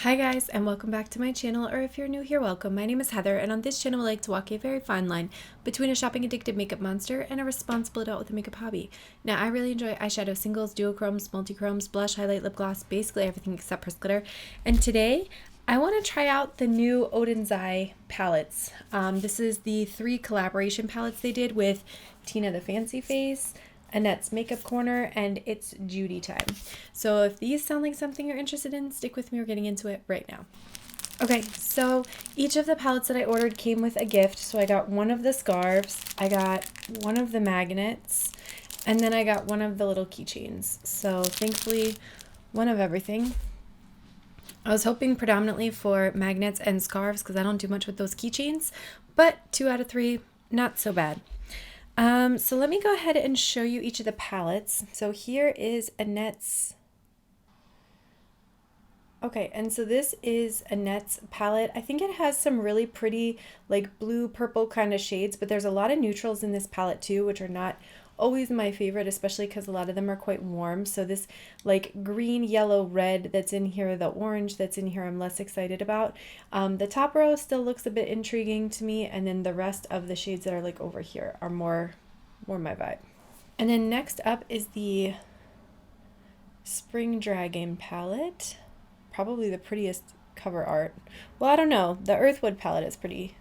Hi guys, and welcome back to my channel, or if you're new here, welcome. My name is Heather, and on this channel I like to walk a very fine line between a shopping addicted makeup monster and a responsible adult with a makeup hobby. Now, I really enjoy eyeshadow singles, duochromes, multichromes, blush, highlight, lip gloss, basically everything except for glitter. And today, I want to try out the new Oden's Eye palettes. This is the 3 collaboration palettes they did with Tina the Fancy Face, Annette's Makeup Corner, and it's Judy time. So if these sound like something you're interested in, stick with me. We're getting into it right now. Okay, so each of the palettes that I ordered came with a gift. So I got one of the scarves, I got one of the magnets, and then I got one of the little keychains. So thankfully, one of everything. I was hoping predominantly for magnets and scarves because I don't do much with those keychains, but 2 out of 3, not so bad. So let me go ahead and show you each of the palettes. So here is Annette's. Okay, and so this is Annette's palette. I think it has some really pretty like blue purple kind of shades, but there's a lot of neutrals in this palette too, which are not always my favorite, especially because a lot of them are quite warm. So this like green, yellow, red that's in here, the orange that's in here, I'm less excited about. The top row still looks a bit intriguing to me, and then the rest of the shades that are like over here are more my vibe. And then next up is the Spring Dragon palette. Probably the prettiest cover art. Well, I don't know. The Earthwood palette is pretty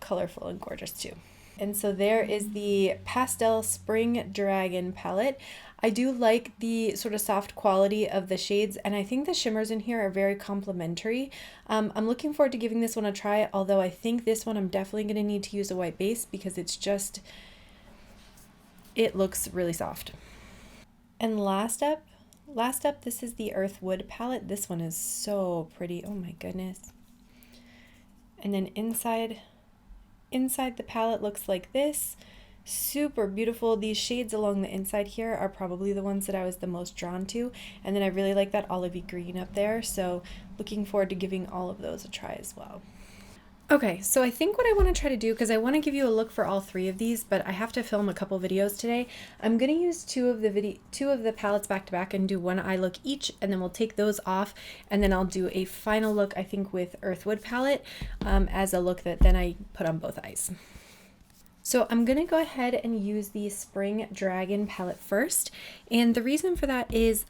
colorful and gorgeous too. And so there is the Pastel Spring Dragon palette. I do like the sort of soft quality of the shades, and I think the shimmers in here are very complimentary. I'm looking forward to giving this one a try, although I think this one I'm definitely going to need to use a white base because it looks really soft. And last up, this is the Earthwood palette. This one is so pretty. Oh my goodness. And then inside the palette looks like this. Super beautiful. These shades along the inside here are probably the ones that I was the most drawn to. And then I really like that olivey green up there. So looking forward to giving all of those a try as well. Okay, so I think what I want to try to do, because I want to give you a look for all 3 of these, but I have to film a couple videos today. I'm going to use two of the palettes back to back and do one eye look each, and then we'll take those off, and then I'll do a final look, I think, with Earthwood palette as a look that then I put on both eyes. So I'm going to go ahead and use the Spring Dragon palette first, and the reason for that is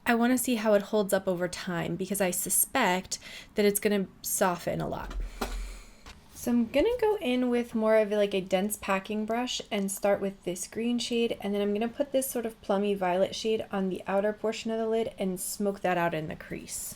I want to see how it holds up over time because I suspect that it's going to soften a lot. So I'm going to go in with more of like a dense packing brush and start with this green shade, and then I'm going to put this sort of plummy violet shade on the outer portion of the lid and smoke that out in the crease.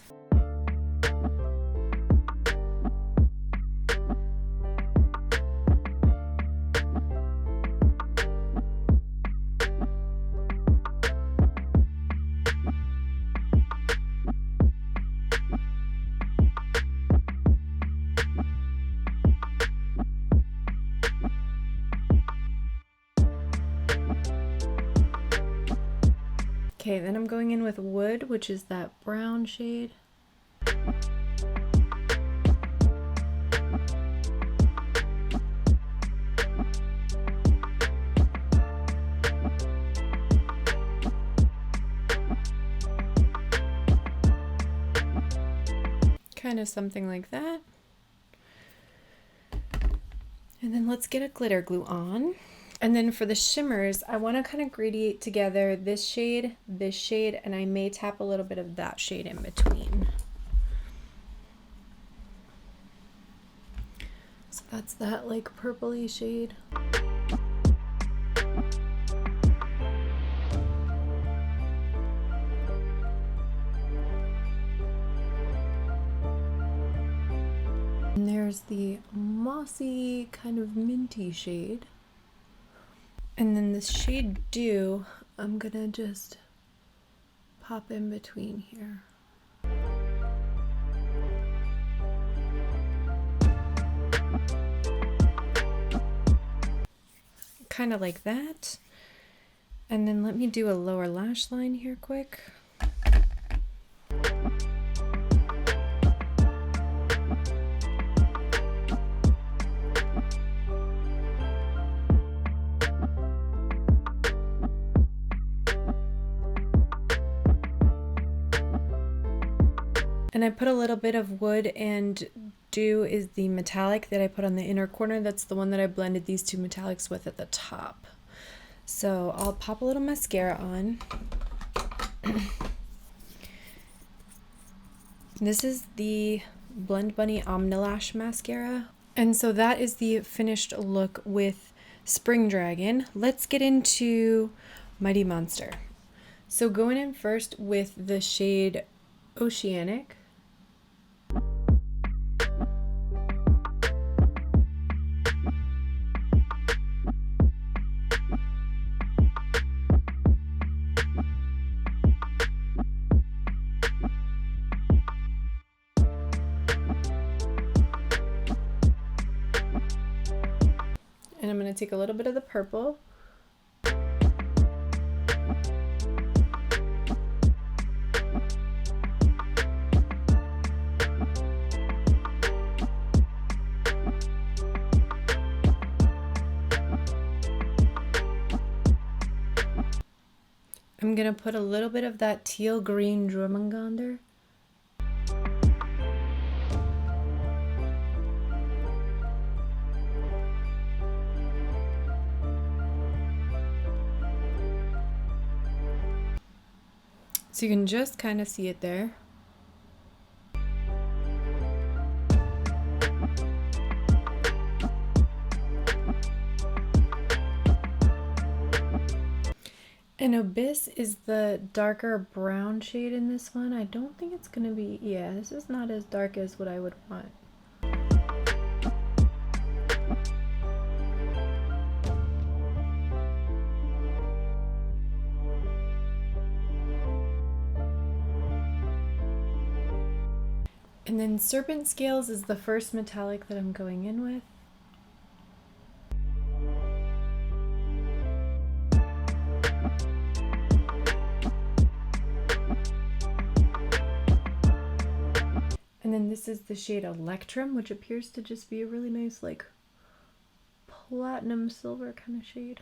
Okay, then I'm going in with Wood, which is that brown shade. Kind of something like that. And then let's get a glitter glue on. And then for the shimmers, I want to kind of gradate together this shade, and I may tap a little bit of that shade in between. So that's that like purpley shade. And there's the mossy kind of minty shade. And then this shade Dew, I'm gonna just pop in between here. Kind of like that. And then let me do a lower lash line here quick. And I put a little bit of Wood and Dew is the metallic that I put on the inner corner. That's the one that I blended these two metallics with at the top. So I'll pop a little mascara on. This is the Blend Bunny Omnilash mascara. And so that is the finished look with Spring Dragon. Let's get into Mighty Monster. So going in first with the shade Oceanic. And I'm going to take a little bit of the purple. I'm going to put a little bit of that teal green Jormungandr. So you can just kind of see it there. And Abyss is the darker brown shade in this one. I don't think it's going to be, yeah, this is not as dark as what I would want. And then Serpent Scales is the first metallic that I'm going in with. And then this is the shade Electrum, which appears to just be a really nice, like, platinum silver kind of shade.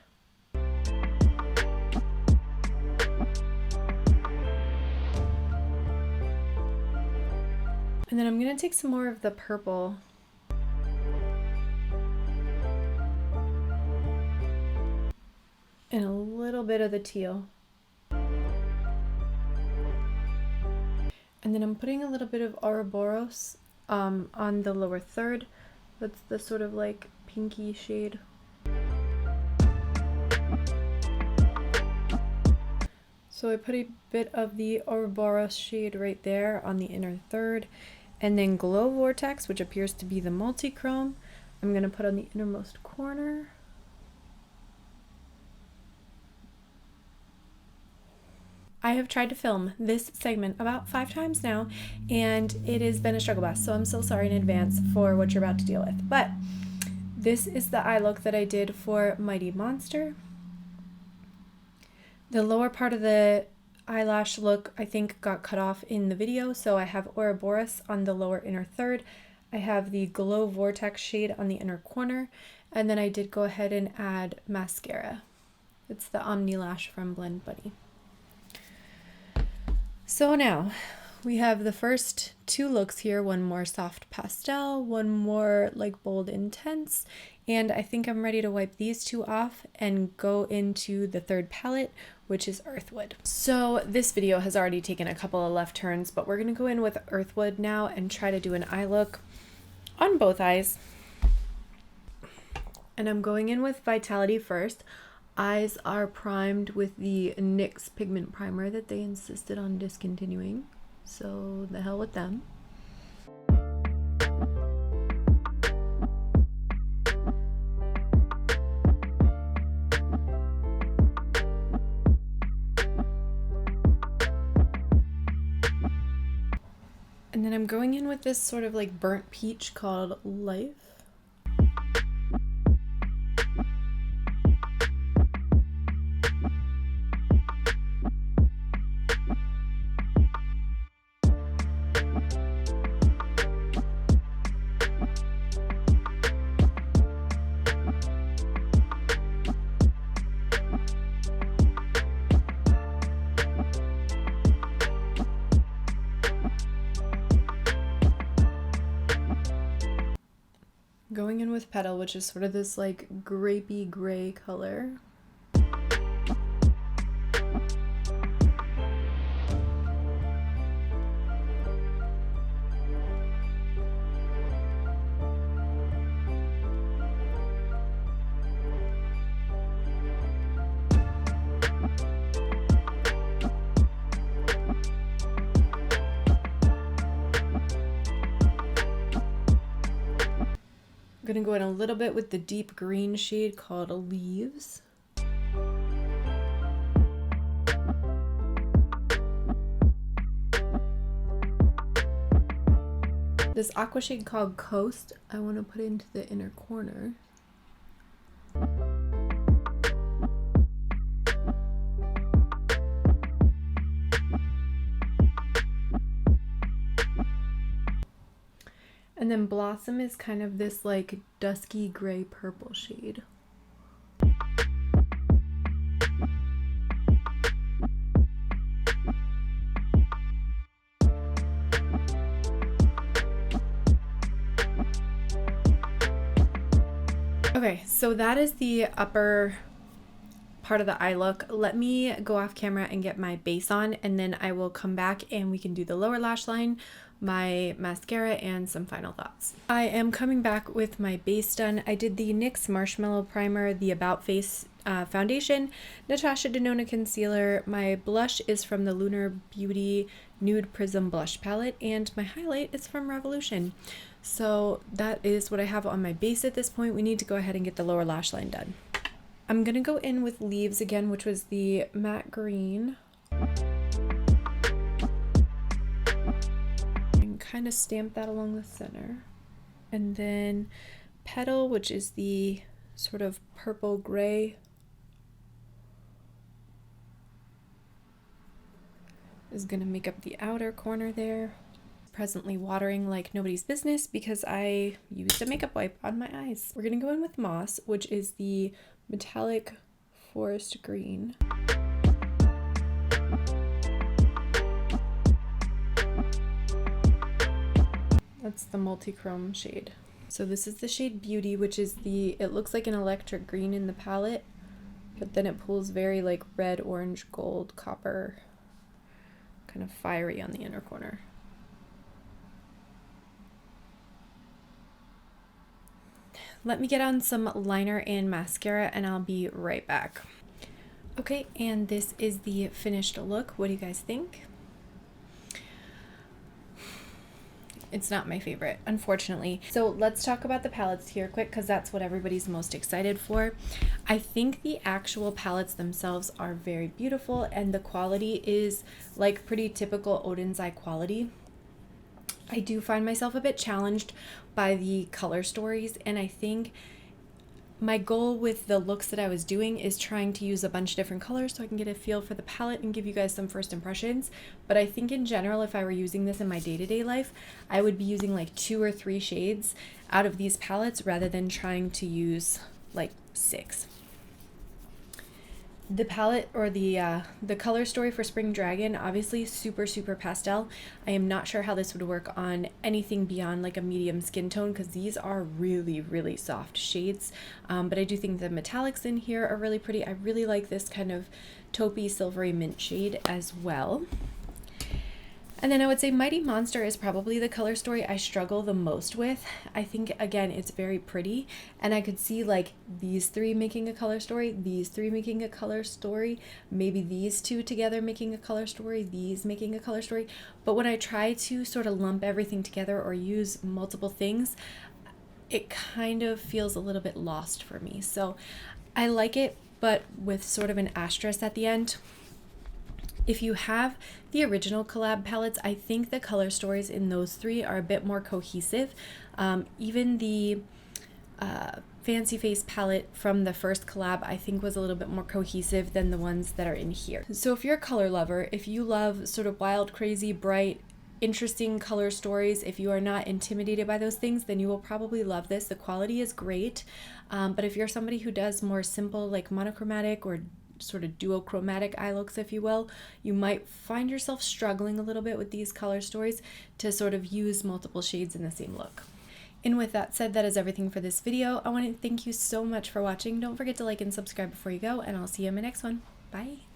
And then I'm going to take some more of the purple. And a little bit of the teal. And then I'm putting a little bit of Ouroboros on the lower third. That's the sort of like pinky shade. So I put a bit of the Ouroboros shade right there on the inner third. And then Glow Vortex, which appears to be the multi-chrome, I'm going to put on the innermost corner. I have tried to film this segment about 5 times now, and it has been a struggle bus, so I'm so sorry in advance for what you're about to deal with. But this is the eye look that I did for Mighty Monster. The lower part of the eyelash look, I think, got cut off in the video, so I have Ouroboros on the lower inner third. I have the Glow Vortex shade on the inner corner, and then I did go ahead and add mascara. It's the Omnilash from Blend Bunny. So now we have the first 2 looks here, one more soft pastel, one more like bold intense, and I think I'm ready to wipe these 2 off and go into the third palette, which is Earthwood. So this video has already taken a couple of left turns, but we're going to go in with Earthwood now and try to do an eye look on both eyes. And I'm going in with Vitality first. Eyes are primed with the NYX pigment primer that they insisted on discontinuing, so the hell with them. And then I'm going in with this sort of like burnt peach called Life. Going in with Petal, which is sort of this like grapey gray color. I'm gonna go in a little bit with the deep green shade called Leaves. This aqua shade called Coast, I want to put into the inner corner. And then Blossom is kind of this like dusky gray purple shade. Okay, so that is the upper part of the eye look. Let me go off camera and get my base on, and then I will come back and we can do the lower lash line, my mascara, and some final thoughts. I am coming back with my base done. I did the NYX Marshmallow Primer, the About Face foundation, Natasha Denona concealer. My blush is from the Lunar Beauty Nude Prism Blush Palette, and my highlight is from Revolution. So that is what I have on my base at this point. We need to go ahead and get the lower lash line done. I'm gonna go in with Leaves again, which was the matte green. And kind of stamp that along the center. And then Petal, which is the sort of purple gray. Is gonna make up the outer corner there. Presently watering like nobody's business because I used a makeup wipe on my eyes. We're gonna go in with Moss, which is the metallic forest green. That's the multi-chrome shade. So this is the shade Beauty, which is it looks like an electric green in the palette, but then it pulls very like red, orange, gold, copper, kind of fiery on the inner corner. Let me get on some liner and mascara and I'll be right back. Okay, and this is the finished look. What do you guys think? It's not my favorite, unfortunately. So let's talk about the palettes here quick, because that's what everybody's most excited for. I think the actual palettes themselves are very beautiful, and the quality is like pretty typical Oden's eye quality. I do find myself a bit challenged by the color stories, and I think my goal with the looks that I was doing is trying to use a bunch of different colors so I can get a feel for the palette and give you guys some first impressions. But I think in general, if I were using this in my day-to-day life, I would be using like 2 or 3 shades out of these palettes rather than trying to use like 6. The palette, or the color story for Spring Dragon, obviously super pastel. I am not sure how this would work on anything beyond like a medium skin tone, because these are really soft shades. But I do think the metallics in here are really pretty. I really like this kind of taupey silvery mint shade as well. And then I would say Mighty Monster is probably the color story I struggle the most with. I think, again, it's very pretty, and I could see like these 3 making a color story, these 3 making a color story, maybe these 2 together making a color story, these making a color story. But when I try to sort of lump everything together or use multiple things, it kind of feels a little bit lost for me. So I like it, but with sort of an asterisk at the end. If you have the original collab palettes, I think the color stories in those 3 are a bit more cohesive. Even the Fancy Face palette from the first collab, I think, was a little bit more cohesive than the ones that are in here. So if you're a color lover, if you love sort of wild, crazy, bright, interesting color stories, if you are not intimidated by those things, then you will probably love this. The quality is great. But if you're somebody who does more simple, like monochromatic or sort of duochromatic eye looks, if you will, you might find yourself struggling a little bit with these color stories to sort of use multiple shades in the same look. And with that said, that is everything for this video. I want to thank you so much for watching. Don't forget to like and subscribe before you go, and I'll see you in my next one. Bye.